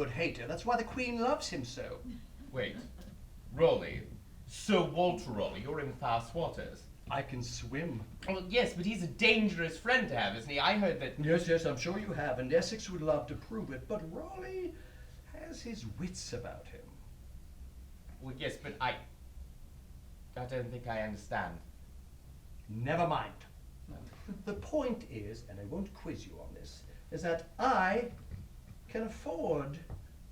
good hater. That's why the Queen loves him so. Wait, Raleigh? Sir Walter Raleigh, you're in fast waters. I can swim. Well, yes, but he's a dangerous friend to have, isn't he? I heard that... Yes, I'm sure you have, and Essex would love to prove it, but Raleigh has his wits about him. Well, yes, but I don't think I understand. Never mind. The point is, and I won't quiz you on this, is that I can afford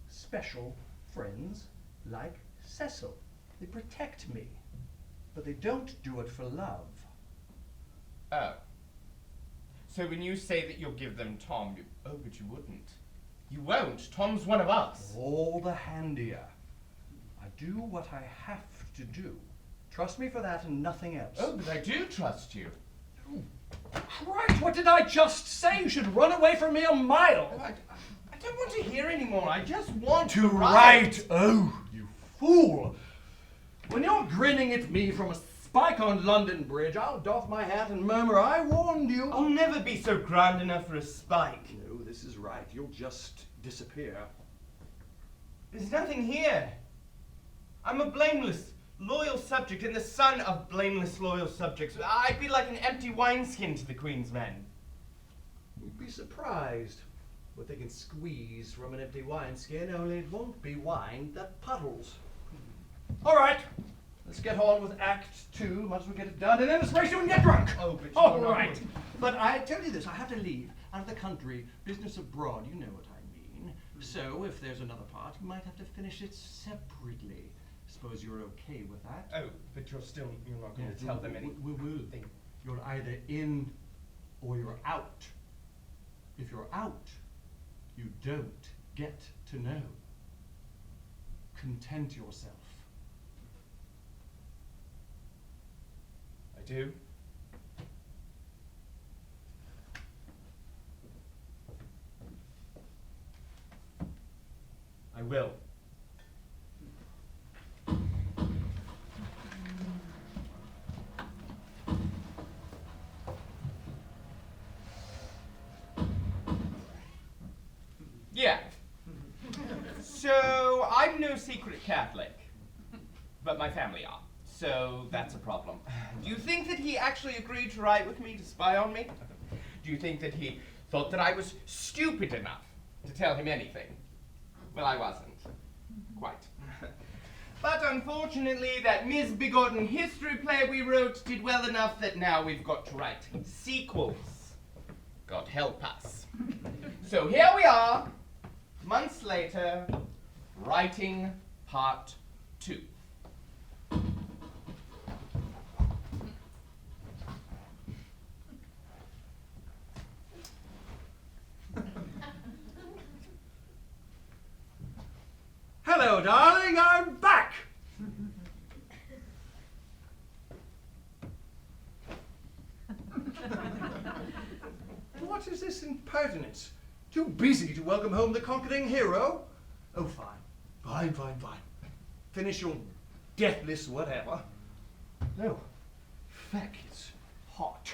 special friends like Cecil. They protect me, but they don't do it for love. Oh. So when you say that you'll give them Tom, oh, but you wouldn't. You won't. Tom's one of us. All the handier. I do what I have to do. Trust me for that and nothing else. Oh, but I do trust you. Oh, Christ, what did I just say? You should run away from me a mile. I don't want to hear anymore. I just want to write. Oh, you fool. When you're grinning at me from a spike on London Bridge, I'll doff my hat and murmur, I warned you. I'll never be so grand enough for a spike. No, this is right. You'll just disappear. There's nothing here. I'm a blameless, loyal subject and the son of blameless, loyal subjects. I'd be like an empty wineskin to the Queen's men. You'd be surprised what they can squeeze from an empty wineskin, only it won't be wine that puddles. All right, let's get on with Act 2. Might as well get it done, and then let's race you and get drunk. Oh, but all right. But I tell you this, I have to leave out of the country, business abroad, you know what I mean. So if there's another part, you might have to finish it separately. Suppose you're okay with that? Oh, but you're not going to tell them anything. You're either in or you're out. If you're out, you don't get to know. Content yourself. I do. I will. Yeah. So, I'm no secret Catholic, but my family are. So, that's a problem. Do you think that he actually agreed to ride with me to spy on me? Do you think that he thought that I was stupid enough to tell him anything? Well, I wasn't. Quite. But unfortunately, that misbegotten history play we wrote did well enough that now we've got to write sequels. God help us. So here we are, months later, writing part 2. Hello, darling, I'm back. What is this impertinence? Too busy to welcome home the conquering hero? Oh, fine. Finish your deathless whatever. No, feck, it's hot.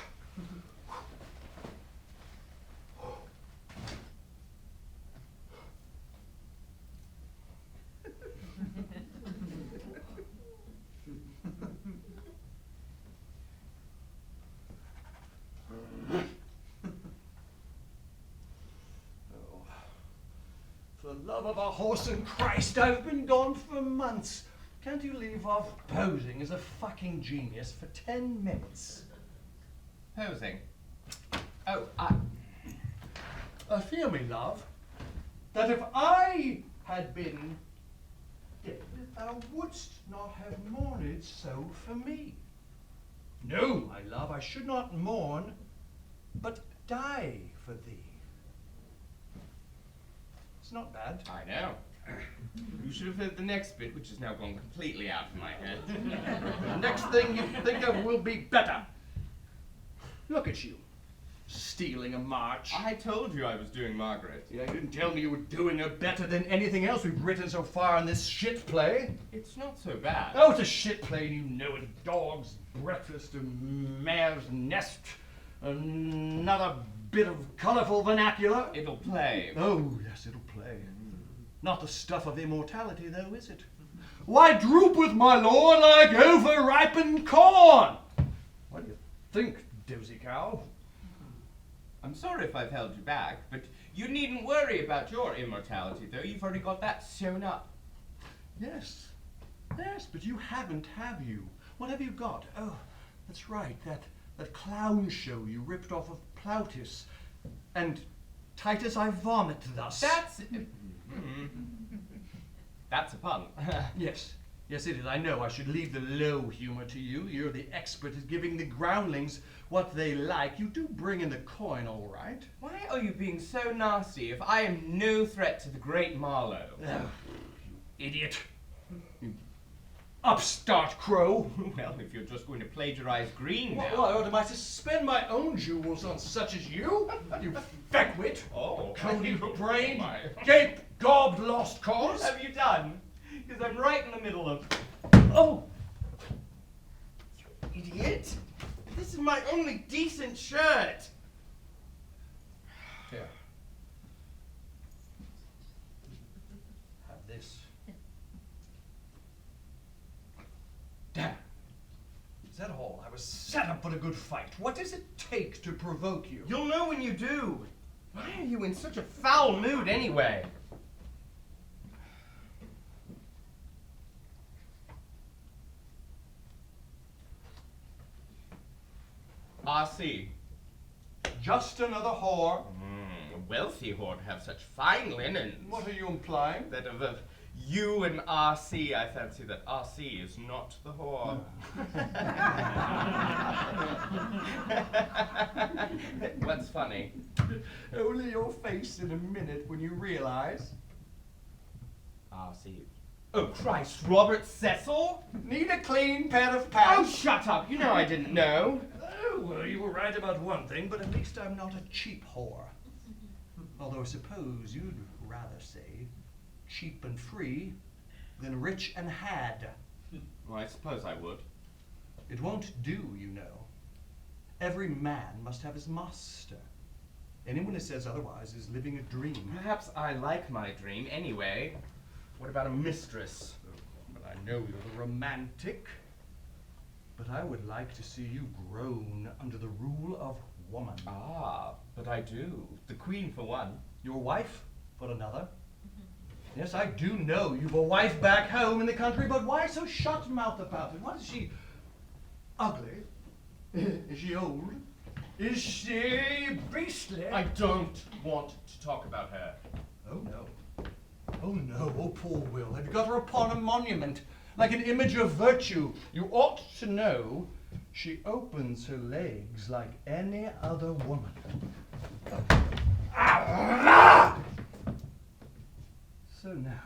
For the love of a horse and Christ, I've been gone for months. Can't you leave off posing as a fucking genius for 10 minutes? Posing? Oh, Fear me, love, that if I had been dead, thou wouldst not have mourned so for me. No, my love, I should not mourn, but die for thee. It's not bad. I know. You should have heard the next bit, which has now gone completely out of my head. The next thing you think of will be better. Look at you, stealing a march. I told you I was doing Margaret. Yeah, you didn't tell me you were doing her better than anything else we've written so far in this shit play. It's not so bad. Oh, it's a shit play, you know it. Dog's breakfast, a mare's nest, another bit of colourful vernacular. It'll play. Oh, yes, it'll play. Not the stuff of immortality, though, is it? Why droop with my lord like over-ripened corn? What do you think, dozy cow? I'm sorry if I've held you back, but you needn't worry about your immortality, though. You've already got that sewn up. Yes. Yes, but you haven't, have you? What have you got? Oh, that's right, that clown show you ripped off of Plautus. And Titus I vomit thus. That's a pun. Yes. Yes, it is. I know I should leave the low humor to you. You're the expert at giving the groundlings what they like. You do bring in the coin, all right. Why are you being so nasty if I am no threat to the great Marlowe? Oh, you idiot. You upstart crow. Well, if you're just going to plagiarize Green now. What, am I to spend my own jewels on such as you? You feckwit. Oh. Cody-brained, gape-gobbed lost cause. What have you done? Because I'm right in the middle of... Oh! You idiot! This is my only decent shirt! Here. Have this. Damn. Is that all? I was set up for a good fight. What does it take to provoke you? You'll know when you do. Why are you in such a foul mood anyway? R.C. Just another whore. A wealthy whore to have such fine linens. What are you implying? That of you and R.C., I fancy that R.C. is not the whore. What's funny? Only your face in a minute when you realize. R.C. Oh, Christ, Robert Cecil? Need a clean pair of Oh, pants. shut up! You know I didn't know. Oh, well, you were right about one thing, but at least I'm not a cheap whore. Although I suppose you'd rather say cheap and free than rich and had. Well, I suppose I would. It won't do, you know. Every man must have his master. Anyone who says otherwise is living a dream. Perhaps I like my dream anyway. What about a mistress? Well, I know you're the romantic, but I would like to see you groan under the rule of woman. Ah, but I do. The queen for one. Your wife for another. Yes, I do know you've a wife back home in the country, but why so shut-mouthed about it? What is she? Ugly? Is she old? Is she beastly? I don't want to talk about her. Oh no. Oh no, oh poor Will. Have you got her upon a monument? Like an image of virtue. You ought to know she opens her legs like any other woman. So now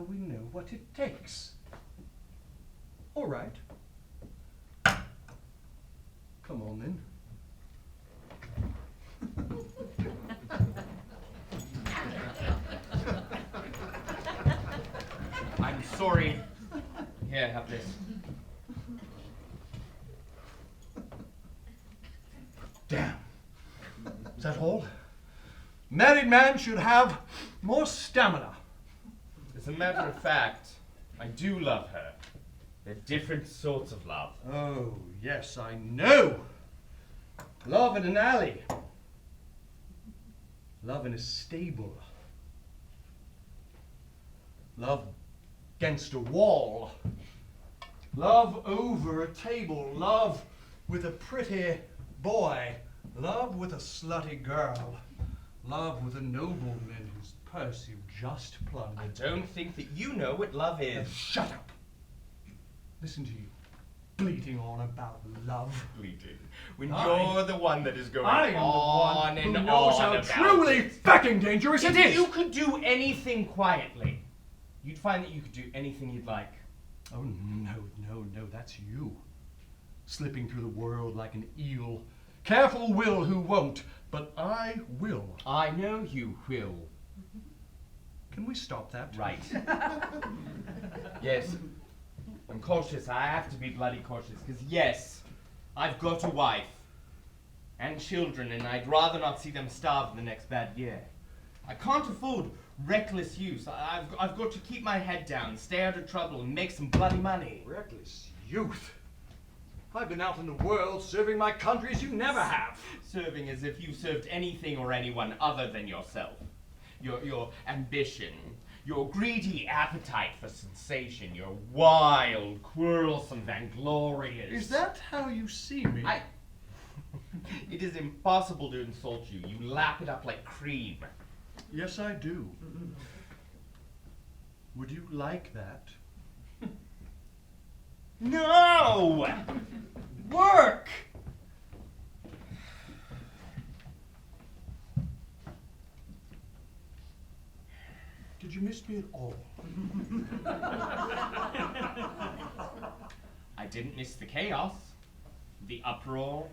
we know what it takes. All right. Come on then. I'm sorry. Here, have this. Damn. Is that all? Married man should have more stamina. As a matter of fact, I do love her. They're different sorts of love. Oh, yes, I know. Love in an alley. Love in a stable. Love against a wall. Love over a table. Love with a pretty boy. Love with a slutty girl. Love with a nobleman whose purse you've just I plundered. don't think that you know what love is. Shut up. Listen to you, bleating on about love. Bleating. When I- you're the one that is going I am the on one and who knows on how about truly it. fucking dangerous it If is. you could do anything quietly, you'd find that you could do anything you'd like. Oh, no, that's you. Slipping through the world like an eel. Careful Will who won't, but I will. I know you will. Can we stop that? Right. Yes. I'm cautious. I have to be bloody cautious. Because, yes, I've got a wife and children, and I'd rather not see them starve in the next bad year. I can't afford reckless use. I've got to keep my head down, stay out of trouble, and make some bloody money. Reckless youth? I've been out in the world serving my country as you never have. Serving as if you served anything or anyone other than yourself. Your ambition, your greedy appetite for sensation, your wild, quarrelsome, vainglorious... Is that how you see me? It is impossible to insult you. You lap it up like cream. Yes, I do. Would you like that? No! Work! Did you miss me at all? I didn't miss the chaos, the uproar,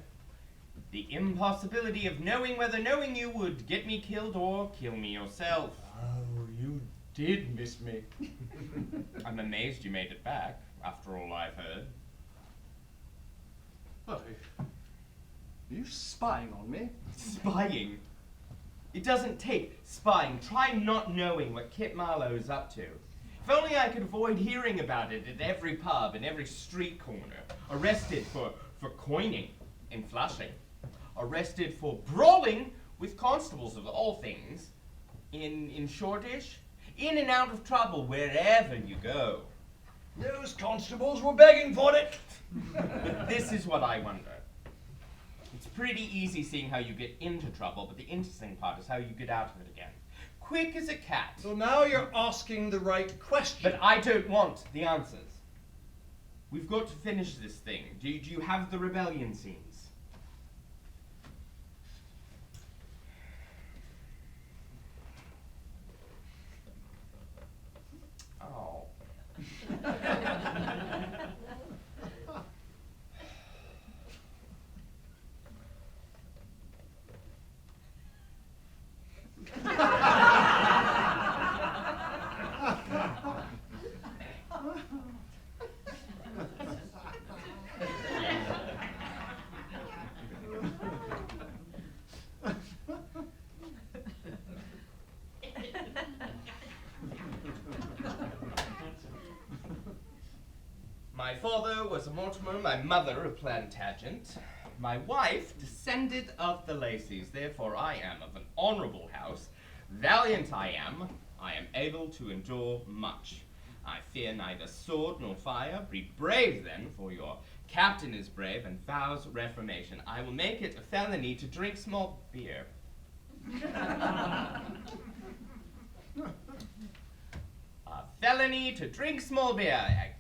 the impossibility of knowing whether knowing you would get me killed or kill me yourself. Oh, you did miss me. I'm amazed you made it back, after all I've heard. What, are you spying on me? Spying? It doesn't take spying. Try not knowing what Kit Marlowe's up to. If only I could avoid hearing about it at every pub and every street corner. Arrested for coining in Flushing. Arrested for brawling with constables of all things. In Shoreditch. In and out of trouble wherever you go. Those constables were begging for it. But this is what I wonder. It's pretty easy seeing how you get into trouble, but the interesting part is how you get out of it again. Quick as a cat. So now you're asking the right question. But I don't want the answers. We've got to finish this thing. Do you have the rebellion scenes? Oh. My father was a Mortimer, my mother a Plantagenet. My wife descended of the Lacys, therefore I am of an honourable house. Valiant I am able to endure much. I fear neither sword nor fire. Be brave then, for your captain is brave and vows reformation. I will make it a felony to drink small beer. A felony to drink small beer.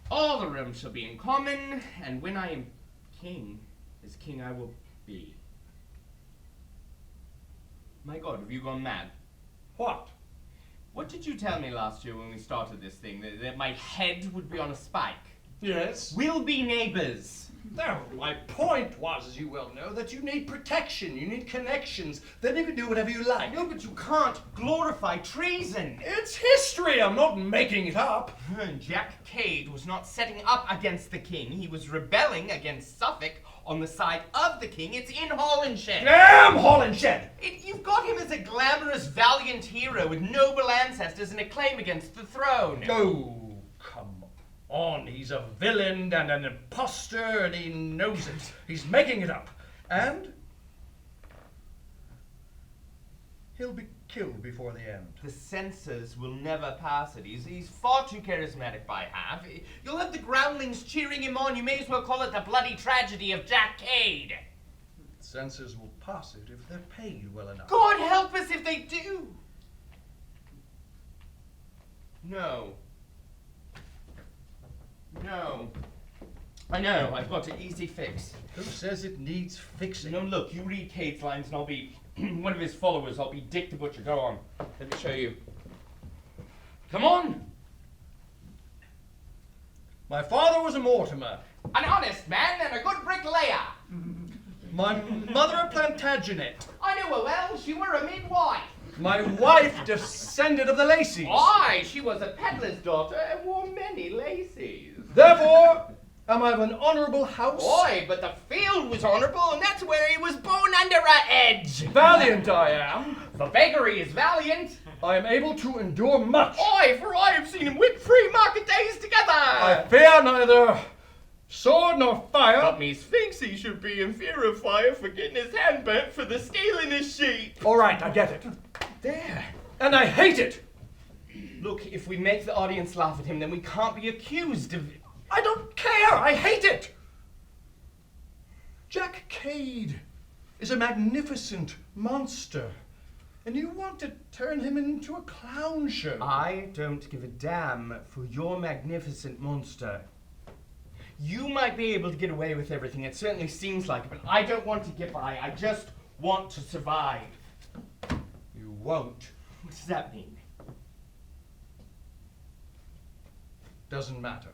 All the rooms shall be in common, and when I am king, as king I will be. My God, have you gone mad? What? What did you tell me last year when we started this thing? That my head would be on a spike? Yes? We'll be neighbors. No, my point was, as you well know, that you need protection, you need connections, then you can do whatever you like. No, but you can't glorify treason. It's history, I'm not making it up. Jack Cade was not setting up against the king. He was rebelling against Suffolk on the side of the king. It's in Holinshed. Damn Holinshed! You've got him as a glamorous, valiant hero with noble ancestors and a claim against the throne. Oh, come on. He's a villain and an imposter, and he knows it. He's making it up. And he'll be killed before the end. The censors will never pass it. He's far too charismatic by half. You'll have the groundlings cheering him on. You may as well call it the bloody tragedy of Jack Cade. Censors will pass it if they're paid well enough. God help us if they do. No. No. I know, I've got an easy fix. Who says it needs fixing? No, look, you read Cade's lines and I'll be one of his followers. I'll be Dick the Butcher. Go on. Let me show you. Come on! My father was a Mortimer. An honest man and a good bricklayer. My mother a Plantagenet. I knew her well. She were a midwife. My wife descended of the Lacys. Aye, she was a peddler's daughter and wore many laces. Therefore, Am I of an honourable house? Oi, but the field was honourable, and that's where he was born under a hedge. Valiant I am. The beggary is valiant. I am able to endure much. Oi, for I have seen him whip 3 market days together. I fear neither sword nor fire. But me thinks he should be in fear of fire for getting his hand burnt for the scaling his sheep. All right, I get it. There. And I hate it. Look, if we make the audience laugh at him, then we can't be accused of... I don't care. I hate it. Jack Cade is a magnificent monster. And you want to turn him into a clown show. I don't give a damn for your magnificent monster. You might be able to get away with everything. It certainly seems like it, but I don't want to get by. I just want to survive. You won't. What does that mean? Doesn't matter.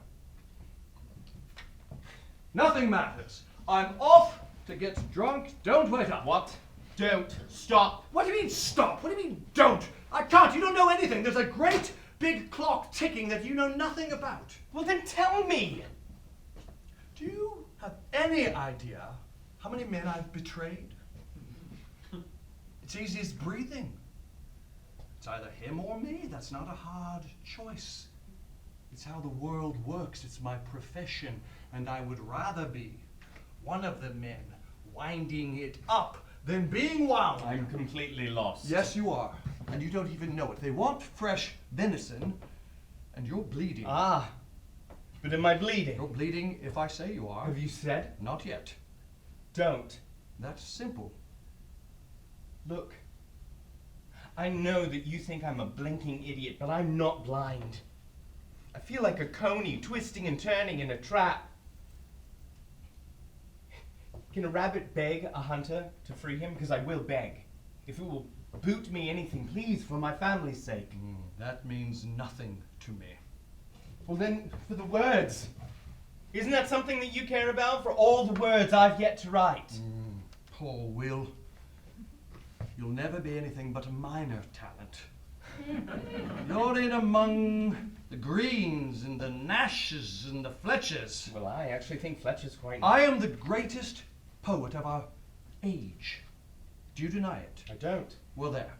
Nothing matters. I'm off to get drunk. Don't wait up. What? Don't stop. What do you mean stop? What do you mean don't? I can't. You don't know anything. There's a great big clock ticking that you know nothing about. Well, then tell me. Do you have any idea how many men I've betrayed? It's easy as breathing. It's either him or me. That's not a hard choice. It's how the world works. It's my profession. And I would rather be one of the men winding it up than being wound. I'm completely lost. Yes, you are. And you don't even know it. They want fresh venison, and you're bleeding. Ah, but am I bleeding? You're bleeding if I say you are. Have you said? Not yet. Don't. That's simple. Look, I know that you think I'm a blinking idiot, but I'm not blind. I feel like a coney twisting and turning in a trap. Can a rabbit beg a hunter to free him? Because I will beg. If it will boot me anything, please, for my family's sake. That means nothing to me. Well then, for the words. Isn't that something that you care about? For all the words I've yet to write. Poor Will. You'll never be anything but a minor talent. You're in among the Greens and the Nashes and the Fletchers. Well, I actually think Fletcher's quite... I am the greatest poet of our age. Do you deny it? I don't. Well, there.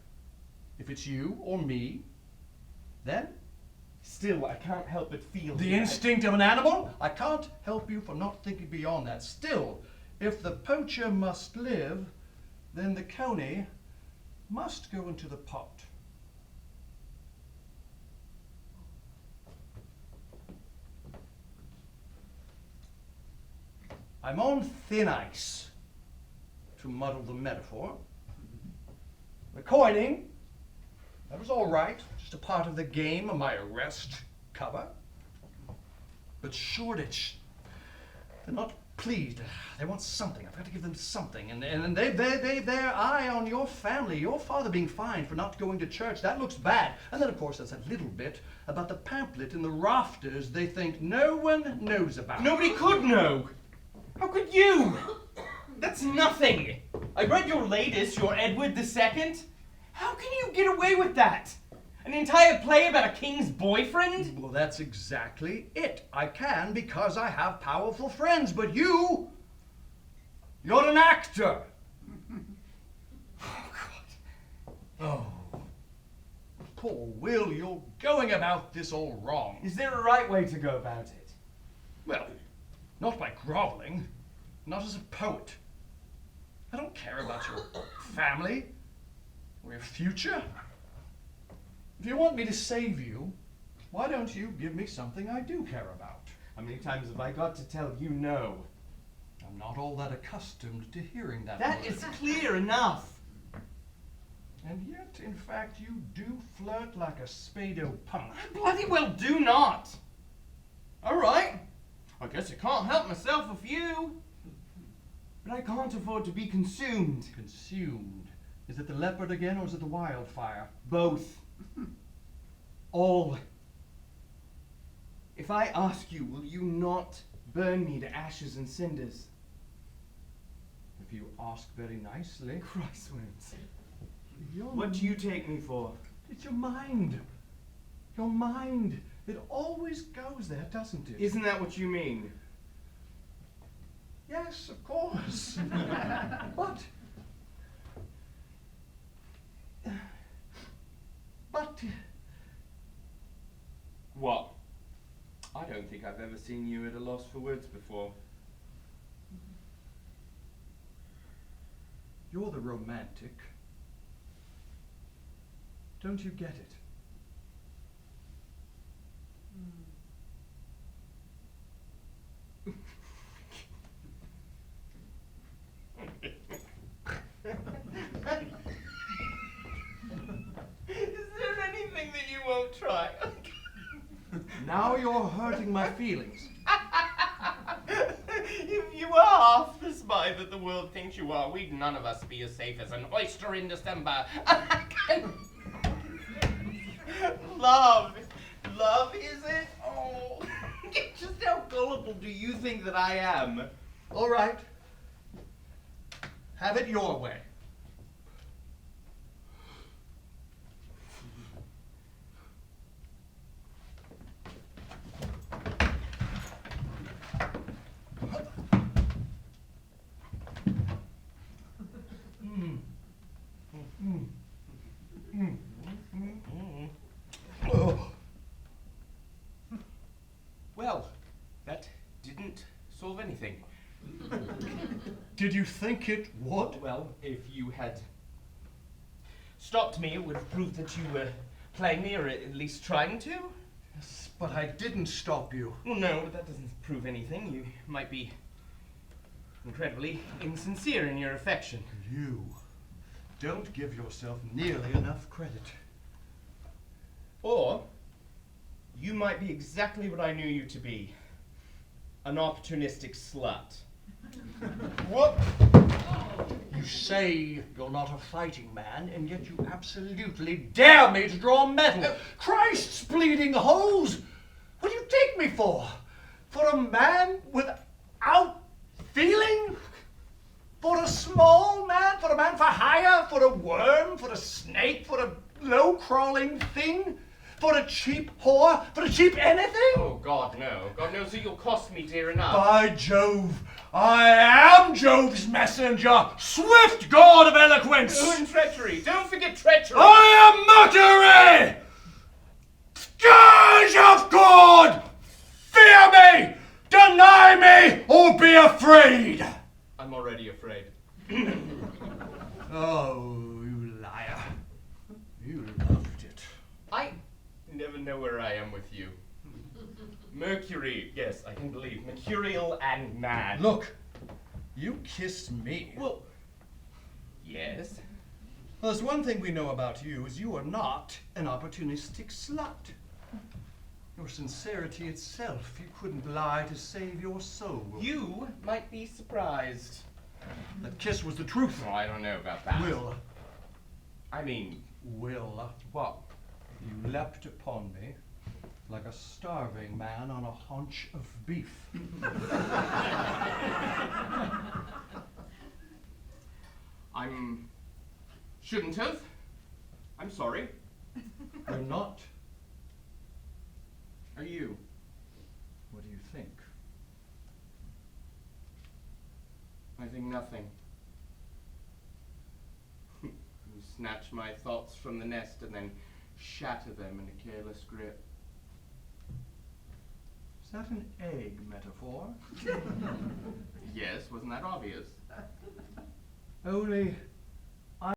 If it's you or me, then Still, I can't help but feel... the instinct of an animal? I can't help you for not thinking beyond that. Still, if the poacher must live, then the coney must go into the pot. I'm on thin ice, to muddle the metaphor. The coining, that was all right, just a part of the game of my arrest cover. But Shoreditch, they're not pleased. They want something. I've got to give them something. And their eye on your family, your father being fined for not going to church, that looks bad. And then, of course, there's that little bit about the pamphlet in the rafters they think no one knows about. Nobody could know. How could you? That's nothing. I read your latest, your Edward II. How can you get away with that? An entire play about a king's boyfriend? Well, that's exactly it. I can because I have powerful friends, but you're an actor. Oh, God. Oh, poor Will, you're going about this all wrong. Is there a right way to go about it? Well, not by groveling, not as a poet. I don't care about your family or your future. If you want me to save you, why don't you give me something I do care about? How many times have I got to tell you no? I'm not all that accustomed to hearing that That word. is clear enough. And yet, in fact, you do flirt like a spado punk. I bloody well do not. All right. I guess I can't help myself a few. But I can't afford to be consumed. Consumed. Is it the leopard again, or is it the wildfire? Both. All. If I ask you, will you not burn me to ashes and cinders? If you ask very nicely. Christ words. Your What do you take me for? It's your mind. Your mind. It always goes there, doesn't it? Isn't that what you mean? Yes, of course. But What? I don't think I've ever seen you at a loss for words before. you're the romantic. Don't you get it? Is there anything that you won't try? Now you're hurting my feelings. If you are half the spy that the world thinks you are, we'd none of us be as safe as an oyster in December. Love, is it? Oh, just how gullible do you think that I am? All right. Have it your way. Oh. Well, that didn't solve anything. Did you think it would? Well, if you had stopped me, it would have proved that you were playing me, or at least trying to. Yes, but I didn't stop you. Well, no, but that doesn't prove anything. You might be incredibly insincere in your affection. You don't give yourself nearly enough credit. Or you might be exactly what I knew you to be. An opportunistic slut. What? You say you're not a fighting man, and yet you absolutely dare me to draw metal. Christ's bleeding holes! What do you take me for? For a man without feeling? For a small man? For a man for hire? For a worm? For a snake? For a low-crawling thing? For a cheap whore? For a cheap anything? Oh, God, no. God knows that you'll cost me dear enough. By Jove, I am Jove's messenger, swift god of eloquence. Oh, and treachery. Don't forget treachery. I am mockery! Scourge of God! Fear me! Deny me! Or be afraid! I'm already afraid. Oh, you liar. You loved it. I never know where I am with you. Mercury, yes, I can believe. Mercurial and mad. Look, you kissed me. Well, yes. Well, there's one thing we know about you, is you are not an opportunistic slut. Your sincerity itself, you couldn't lie to save your soul. You might be surprised. That kiss was the truth. Oh, I don't know about that. Will. Will. What? You leapt upon me like a starving man on a haunch of beef. Shouldn't have. I'm sorry. You're not. Are you? What do you think? I think nothing. You snatch my thoughts from the nest and then shatter them in a careless grip. Is that an egg metaphor? Yes, wasn't that obvious? Only